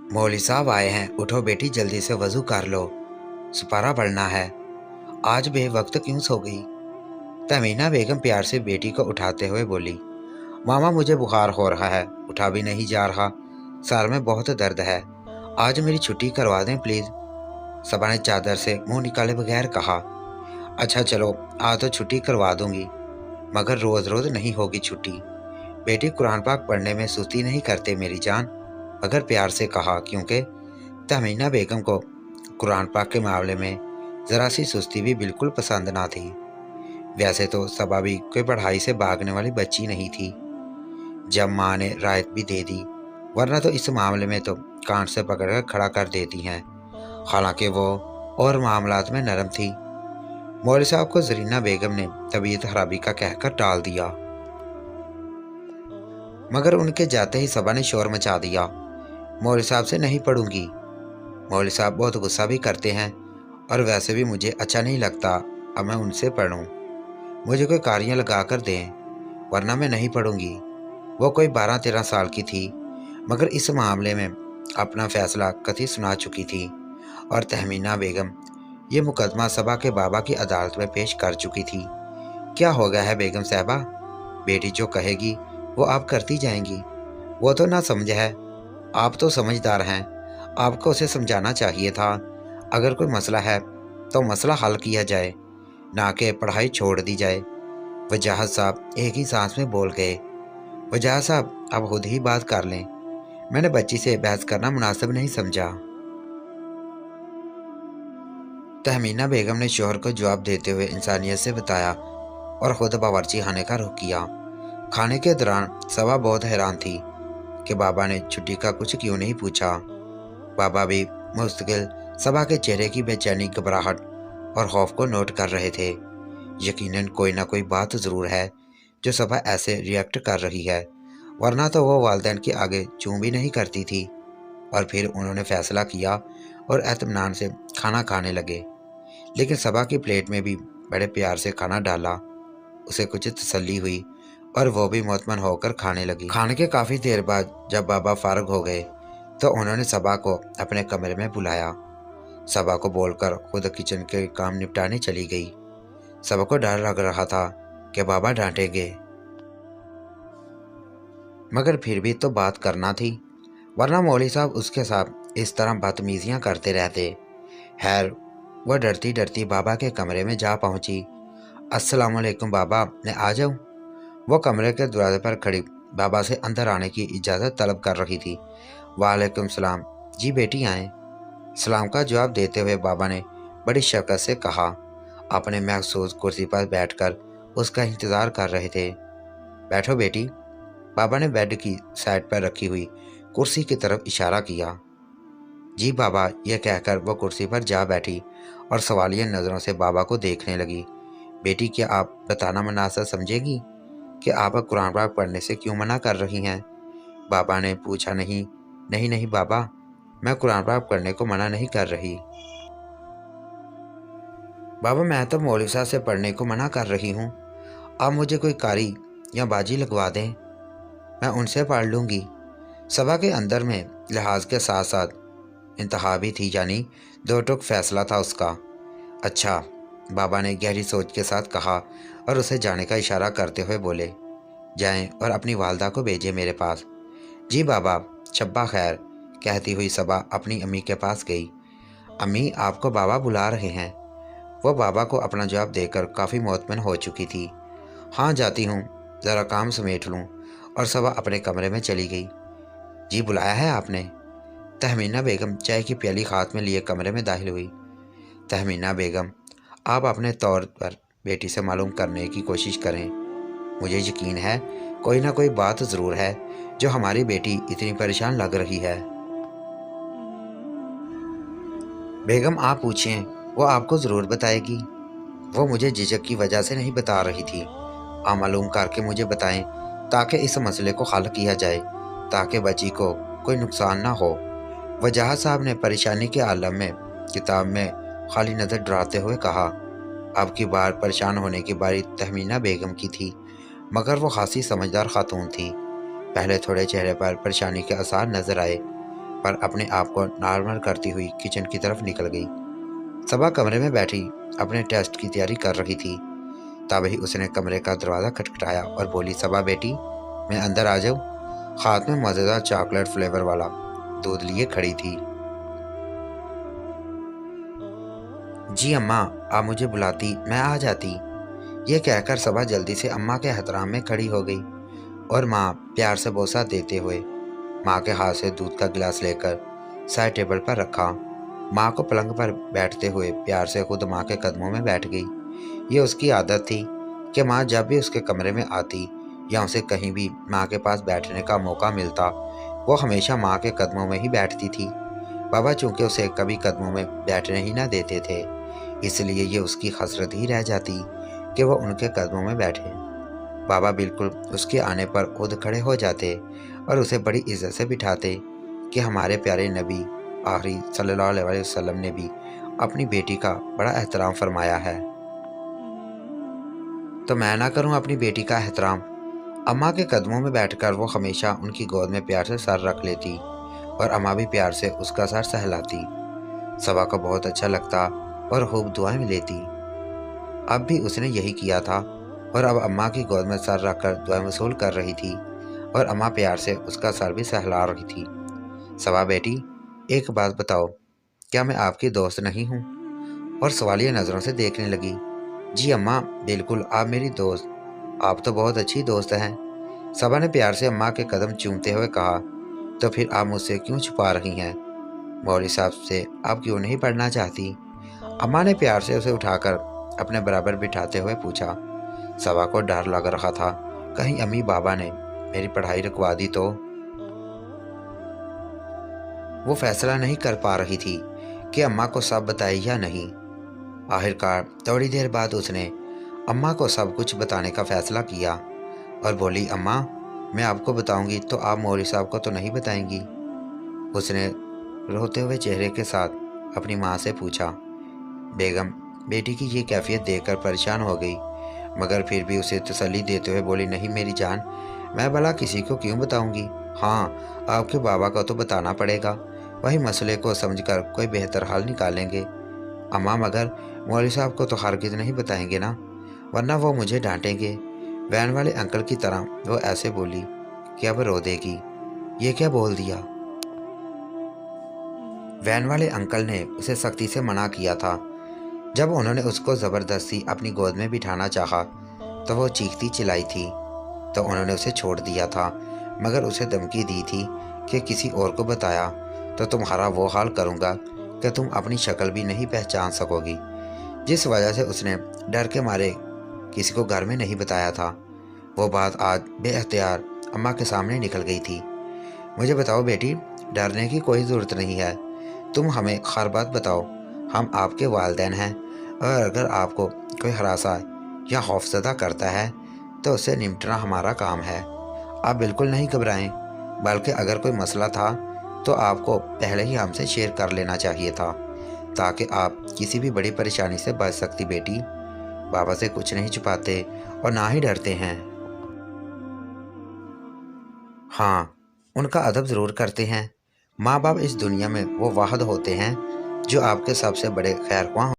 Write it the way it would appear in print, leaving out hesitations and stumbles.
मौलवी साहब आए हैं, उठो बेटी जल्दी से वजू कर लो, सुपारा पढ़ना है। आज बेवक्त क्यों सो गई? तमीना बेगम प्यार से बेटी को उठाते हुए बोली, मामा मुझे बुखार हो रहा है, उठा भी नहीं जा रहा, सर में बहुत दर्द है, आज मेरी छुट्टी करवा दें प्लीज़। सबा ने चादर से मुंह निकाले बगैर कहा, अच्छा चलो आज तो छुट्टी करवा दूंगी, मगर रोज़ रोज़ नहीं होगी छुट्टी। बेटी कुरान पाक पढ़ने में सुस्ती नहीं करते मेरी जान, मगर प्यार से कहा, क्योंकि तहमीना बेगम को कुरान पाक के मामले में ज़रा सी सुस्ती भी बिल्कुल पसंद ना थी। वैसे तो सबा भी कोई पढ़ाई से भागने वाली बच्ची नहीं थी, जब माँ ने रायत भी दे दी, वरना तो इस मामले में तो कान से पकड़कर खड़ा कर देती हैं। हालांकि वो और मामलात में नरम थी। मौलवी साहब को जरीना बेगम ने तबीयत खराबी का कहकर टाल दिया, मगर उनके जाते ही सबा ने शोर मचा दिया, मौलवी साहब से नहीं पढ़ूंगी। मौलवी साहब बहुत गुस्सा भी करते हैं और वैसे भी मुझे अच्छा नहीं लगता अब मैं उनसे पढ़ूं। मुझे कोई कारियाँ लगा कर दें, वरना मैं नहीं पढ़ूंगी। वो कोई 12-13 साल की थी, मगर इस मामले में अपना फैसला कतई सुना चुकी थी और तहमीना बेगम ये मुकदमा सबा के बाबा की अदालत में पेश कर चुकी थी। क्या हो गया है बेगम साहबा? बेटी जो कहेगी वो आप करती जाएंगी। वो तो ना समझ है, आप तो समझदार हैं, आपको उसे समझाना चाहिए था। अगर कोई मसला है तो मसला हल किया जाए, ना कि पढ़ाई छोड़ दी जाए। वजाहत साहब एक ही सांस में बोल गए, वजाहत साहब आप खुद ही बात कर लें, मैंने बच्ची से बहस करना मुनासिब नहीं समझा। तहमीना बेगम ने शोहर को जवाब देते हुए इंसानियत से बताया और खुद बावर्ची खाने का रुख किया। खाने के दौरान सबा बहुत हैरान थी कि बाबा ने छुट्टी का कुछ क्यों नहीं पूछा। बाबा भी मुस्तकिल सबा के चेहरे की बेचैनी, घबराहट और खौफ को नोट कर रहे थे। यकीनन कोई ना कोई बात ज़रूर है जो सबा ऐसे रिएक्ट कर रही है, वरना तो वो वालिदैन के आगे चूं भी नहीं करती थी। और फिर उन्होंने फैसला किया और एतमानान से खाना खाने लगे। लेकिन सबा की प्लेट में भी बड़े प्यार से खाना डाला, उसे कुछ तसल्ली हुई और वो भी मुतमन होकर खाने लगी। खाने के काफ़ी देर बाद जब बाबा फारग हो गए तो उन्होंने सबा को अपने कमरे में बुलाया। सबा को बोलकर खुद किचन के काम निपटाने चली गई। सबा को डर लग रहा था कि बाबा डांटेंगे, मगर फिर भी तो बात करना थी, वरना मौलवी साहब उसके साथ इस तरह बदतमीजियाँ करते रहते। खैर वह डरती डरती बाबा के कमरे में जा पहुंची। अस्सलाम वालेकुम बाबा, मैं आ जाऊं? वो कमरे के दरवाजे पर खड़ी बाबा से अंदर आने की इजाज़त तलब कर रही थी। वालेकुम सलाम, जी बेटी आएँ। सलाम का जवाब देते हुए बाबा ने बड़ी शफ़क़त से कहा। अपने महसूस कुर्सी पर बैठकर उसका इंतज़ार कर रहे थे। बैठो बेटी। बाबा ने बेड की साइड पर रखी हुई कुर्सी की तरफ इशारा किया। जी बाबा, यह कहकर वो कुर्सी पर जा बैठी और सवालिया नज़रों से बाबा को देखने लगी। बेटी, क्या आप बताना मुनासिब समझेगी कि आप कुरान पाक पढ़ने से क्यों मना कर रही हैं? बाबा ने पूछा। नहीं नहीं नहीं बाबा, मैं कुरान पाक पढ़ने को मना नहीं कर रही। बाबा मैं तो मौलवी साहब से पढ़ने को मना कर रही हूँ, आप मुझे कोई कारी या बाजी लगवा दें, मैं उनसे पढ़ लूँगी। सभा के अंदर में लिहाज के साथ साथ इंतहा भी थी, यानी दो टुक फैसला था उसका। अच्छा, बाबा ने गहरी सोच के साथ कहा और उसे जाने का इशारा करते हुए बोले, जाएं और अपनी वालदा को भेजें मेरे पास। जी बाबा, शब्बा खैर, कहती हुई सबा अपनी अम्मी के पास गई। अम्मी, आपको बाबा बुला रहे हैं। वह बाबा को अपना जवाब देकर काफ़ी मुतमिन हो चुकी थी। हाँ जाती हूँ, ज़रा काम समेट लूँ। और सबा अपने कमरे में चली गई। जी बुलाया है आपने? तहमीना बेगम चाय की प्याली हाथ में लिए कमरे में दाखिल हुई। तहमीना बेगम, आप अपने तौर पर बेटी से मालूम करने की कोशिश करें, मुझे यकीन है कोई ना कोई बात ज़रूर है जो हमारी बेटी इतनी परेशान लग रही है। बेगम आप पूछें, वो आपको ज़रूर बताएगी। वो मुझे झिझक की वजह से नहीं बता रही थी, आप मालूम करके मुझे बताएं ताकि इस मसले को हल किया जाए, ताकि बच्ची को कोई नुकसान ना हो। वजाहत साहब ने परेशानी के आलम में किताब में खाली नज़र डराते हुए कहा। अब की बार परेशान होने की बारी तहमीना बेगम की थी, मगर वो खासी समझदार खातून थी। पहले थोड़े चेहरे पर परेशानी के आसार नजर आए, पर अपने आप को नॉर्मल करती हुई किचन की तरफ निकल गई। सबा कमरे में बैठी अपने टेस्ट की तैयारी कर रही थी। तभी उसने कमरे का दरवाज़ा खटखटाया और बोली, सबा बेटी, मैं अंदर आ जाऊँ? हाथ में मज़ेदार चॉकलेट फ्लेवर वाला दूध लिए खड़ी थी। जी अम्मा, आप मुझे बुलाती, मैं आ जाती। ये कहकर सबा जल्दी से अम्मा के एहतराम में खड़ी हो गई और माँ प्यार से बोसा देते हुए माँ के हाथ से दूध का गिलास लेकर साइड टेबल पर रखा। माँ को पलंग पर बैठते हुए प्यार से खुद माँ के कदमों में बैठ गई। ये उसकी आदत थी कि माँ जब भी उसके कमरे में आती या उसे कहीं भी माँ के पास बैठने का मौका मिलता, वो हमेशा माँ के कदमों में ही बैठती थी। बाबा चूंकि उसे कभी कदमों में बैठने ही ना देते थे, इसलिए ये उसकी हसरत ही रह जाती कि वो उनके कदमों में बैठे। बाबा बिल्कुल उसके आने पर खुद खड़े हो जाते और उसे बड़ी इज्जत से बिठाते कि हमारे प्यारे नबी आखिरी सल्लल्लाहु अलैहि वसल्लम ने भी अपनी बेटी का बड़ा एहतराम फरमाया है, तो मैं ना करूं अपनी बेटी का एहतराम। अम्मा के कदमों में बैठकर वो हमेशा उनकी गोद में प्यार से सर रख लेती और अम्मा भी प्यार से उसका सर सहलाती। सबा को बहुत अच्छा लगता और खूब दुआएं देती। अब भी उसने यही किया था और अब अम्मा की गोद में सर रखकर दुआएं वसूल कर रही थी और अम्मा प्यार से उसका सर भी सहला रही थी। सबा बेटी, एक बात बताओ, क्या मैं आपकी दोस्त नहीं हूँ? और सवालिया नज़रों से देखने लगी। जी अम्मा, बिल्कुल आप मेरी दोस्त, आप तो बहुत अच्छी दोस्त हैं। सबा ने प्यार से अम्मा के कदम चूमते हुए कहा। तो फिर आप मुझसे क्यों छुपा रही हैं? मौलवी साहब से आप क्यों नहीं पढ़ना चाहती? अम्मा ने प्यार से उसे उठाकर अपने बराबर बिठाते हुए पूछा। सबा को डर लग रहा था, कहीं अम्मी बाबा ने मेरी पढ़ाई रुकवा दी तो। वो फैसला नहीं कर पा रही थी कि अम्मा को सब बताए या नहीं। आखिरकार थोड़ी देर बाद उसने अम्मा को सब कुछ बताने का फैसला किया और बोली, अम्मा, मैं आपको बताऊंगी तो आप मौलवी साहब को तो नहीं बताएंगी? उसने रोते हुए चेहरे के साथ अपनी माँ से पूछा। बेगम बेटी की ये कैफियत देखकर परेशान हो गई, मगर फिर भी उसे तसल्ली देते हुए बोली, नहीं मेरी जान, मैं भला किसी को क्यों बताऊंगी? हाँ, आपके बाबा को तो बताना पड़ेगा, वही मसले को समझकर कोई बेहतर हल निकालेंगे। अम्मा, मगर मौलवी साहब को तो हरगिज़ नहीं बताएंगे ना, वरना वो मुझे डांटेंगे। वैन वाले अंकल की तरह वो ऐसे बोली कि अब रो देगी। ये क्या बोल दिया? वैन वाले अंकल ने उसे सख्ती से मना किया था। जब उन्होंने उसको ज़बरदस्ती अपनी गोद में बिठाना चाहा तो वो चीखती चिल्लाई थी, तो उन्होंने उसे छोड़ दिया था, मगर उसे धमकी दी थी कि किसी और को बताया तो तुम्हारा वो हाल करूँगा कि तुम अपनी शक्ल भी नहीं पहचान सकोगी। जिस वजह से उसने डर के मारे किसी को घर में नहीं बताया था, वो बात आज बेअख्तियार अम्मा के सामने निकल गई थी। मुझे बताओ बेटी, डरने की कोई ज़रूरत नहीं है, तुम हमें हर बात बताओ। हम आपके वालिदैन हैं और अगर आपको कोई हरासा या खौफज़दा करता है तो उससे निपटना हमारा काम है। आप बिल्कुल नहीं घबराएं, बल्कि अगर कोई मसला था तो आपको पहले ही हमसे शेयर कर लेना चाहिए था, ताकि आप किसी भी बड़ी परेशानी से बच सकती। बेटी, बाबा से कुछ नहीं छुपाते और ना ही डरते हैं। हाँ, उनका अदब ज़रूर करते हैं। माँ बाप इस दुनिया में वो वाहद होते हैं जो आपके सबसे बड़े खैरख्वाह